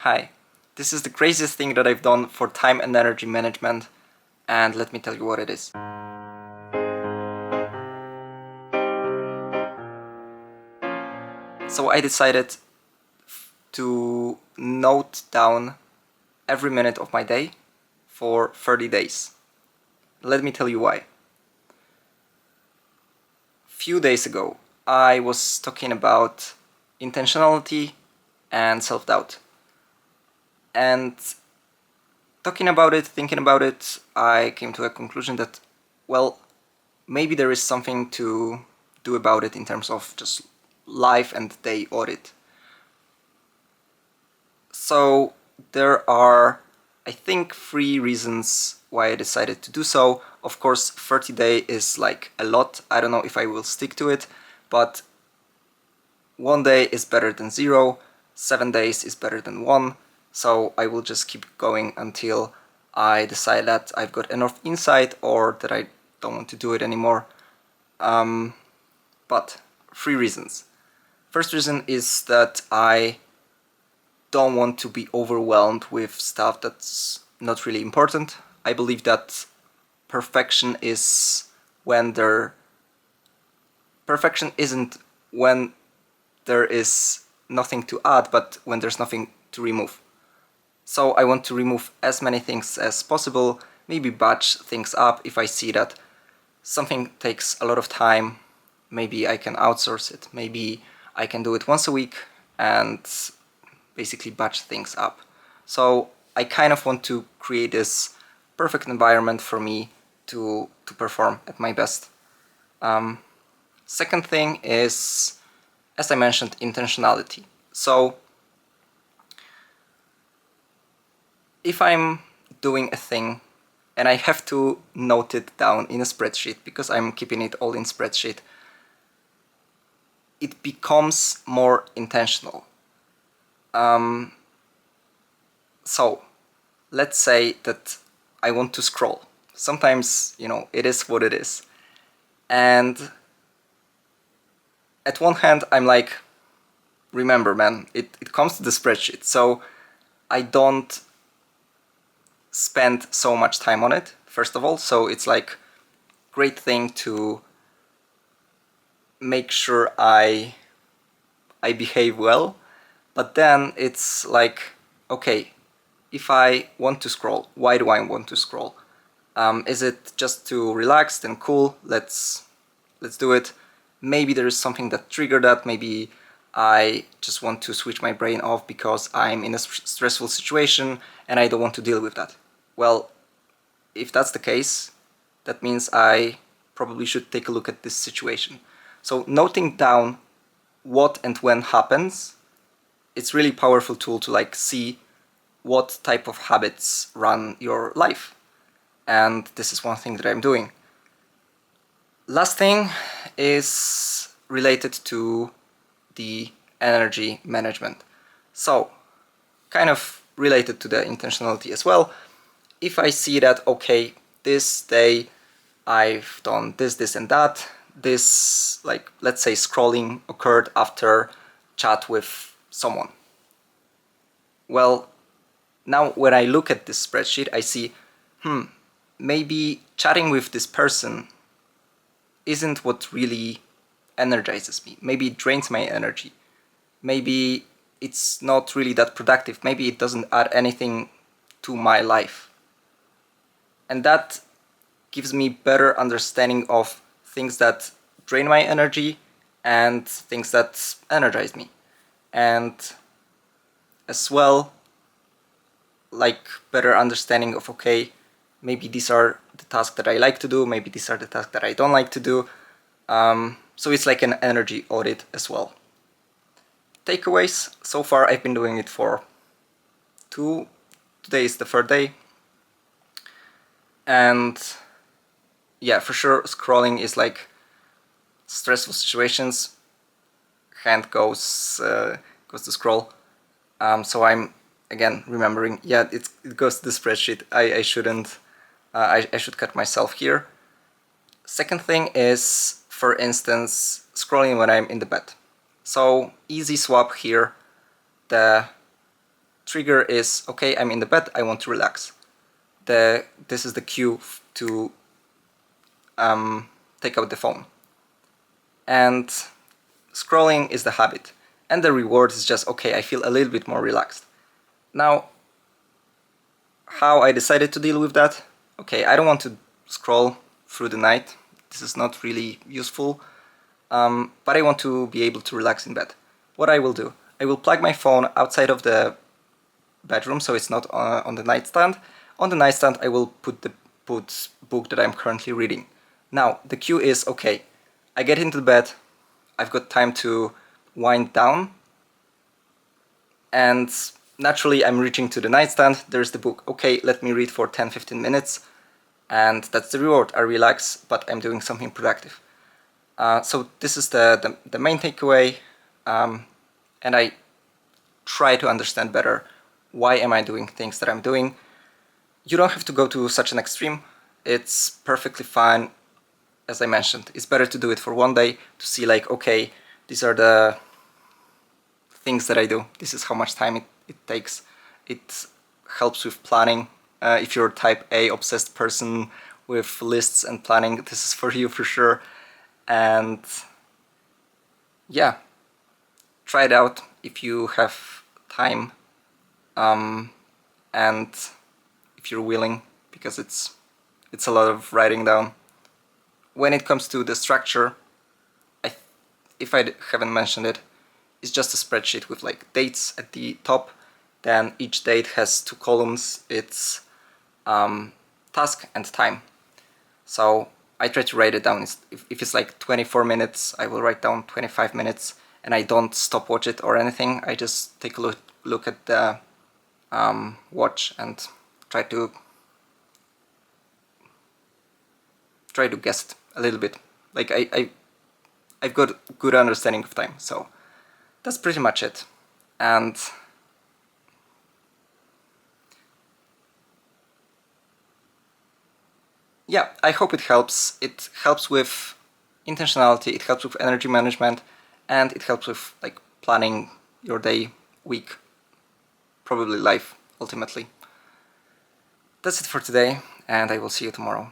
Hi, this is the craziest thing that I've done for time and energy management, and let me tell you what it is. So I decided to note down every minute of my day for 30 days. Let me tell you why. Few days ago, I was talking about intentionality and self-doubt. And talking about it, thinking about it, I came to a conclusion that, well, maybe there is something to do about it in terms of just life and day audit. So there are, I think, 3 reasons why I decided to do so. Of course, 30 days is like a lot. I don't know if I will stick to it, but 1 day is better than 0, 7 days is better than 1, so I will just keep going until I decide that I've got enough insight or that I don't want to do it anymore. But 3 reasons. First reason is that I don't want to be overwhelmed with stuff that's not really important. I believe that perfection isn't when there is nothing to add, but when there's nothing to remove. So I want to remove as many things as possible, maybe batch things up if I see that something takes a lot of time. Maybe I can outsource it, maybe I can do it once a week and basically batch things up. So I kind of want to create this perfect environment for me to perform at my best. Second thing is, as I mentioned, intentionality. So if I'm doing a thing and I have to note it down in a spreadsheet because I'm keeping it all in spreadsheet, it becomes more intentional. So let's say that I want to scroll. Sometimes, it is what it is. And at one hand, I'm like, remember, man, it comes to the spreadsheet. So I don't spend so much time on it, first of all. So it's like great thing to make sure I behave well. But then it's like, okay, if I want to scroll, why do I want to scroll? Is it just to relax? Then cool, let's do it. Maybe there is something that triggered that. Maybe I just want to switch my brain off because I'm in a stressful situation and I don't want to deal with that. Well, if that's the case, that means I probably should take a look at this situation. So noting down what and when happens, it's really powerful tool to see what type of habits run your life. And this is one thing that I'm doing. Last thing is related to the energy management. So, kind of related to the intentionality as well. If I see that, okay, this day I've done this, and that, this, let's say scrolling occurred after chat with someone. Well, now when I look at this spreadsheet, I see, maybe chatting with this person isn't what really energizes me. Maybe it drains my energy. Maybe it's not really that productive. Maybe it doesn't add anything to my life. And that gives me better understanding of things that drain my energy and things that energize me. And as well, better understanding of, okay, maybe these are the tasks that I like to do, maybe these are the tasks that I don't like to do. So it's like an energy audit as well. Takeaways, so far I've been doing it for today is the 3rd day. And yeah, for sure, scrolling is stressful situations. Hand goes to scroll. So I'm again remembering, yeah, it goes to the spreadsheet. I shouldn't. I should cut myself here. Second thing is, for instance, scrolling when I'm in the bed. So easy swap here. The trigger is, okay, I'm in the bed, I want to relax. This is the cue to take out the phone. And scrolling is the habit. And the reward is just, okay, I feel a little bit more relaxed. Now, how I decided to deal with that? Okay, I don't want to scroll through the night. This is not really useful. But I want to be able to relax in bed. What I will do, I will plug my phone outside of the bedroom, so it's not on the nightstand. On the nightstand, I will put the book that I'm currently reading. Now, the cue is, okay, I get into bed, I've got time to wind down, and naturally I'm reaching to the nightstand, there's the book. Okay, let me read for 10-15 minutes, and that's the reward. I relax, but I'm doing something productive. So this is the main takeaway, and I try to understand better why am I doing things that I'm doing. You don't have to go to such an extreme. It's perfectly fine. As I mentioned, it's better to do it for one day to see like, okay, these are the things that I do. This is how much time it takes. It helps with planning. If you're a type A obsessed person with lists and planning, this is for you for sure. And yeah, try it out if you have time and if you're willing, because it's a lot of writing down. When it comes to the structure, if I haven't mentioned it, it's just a spreadsheet with like dates at the top. Then each date has 2 columns. It's task and time. So I try to write it down. If it's like 24 minutes, I will write down 25 minutes, and I don't stopwatch it or anything. I just take a look at the watch and try to guess it a little bit. Like I've got good understanding of time, so that's pretty much it. And yeah, I hope it helps. It helps with intentionality, it helps with energy management, and it helps with like planning your day, week, probably life ultimately. That's it for today, and I will see you tomorrow.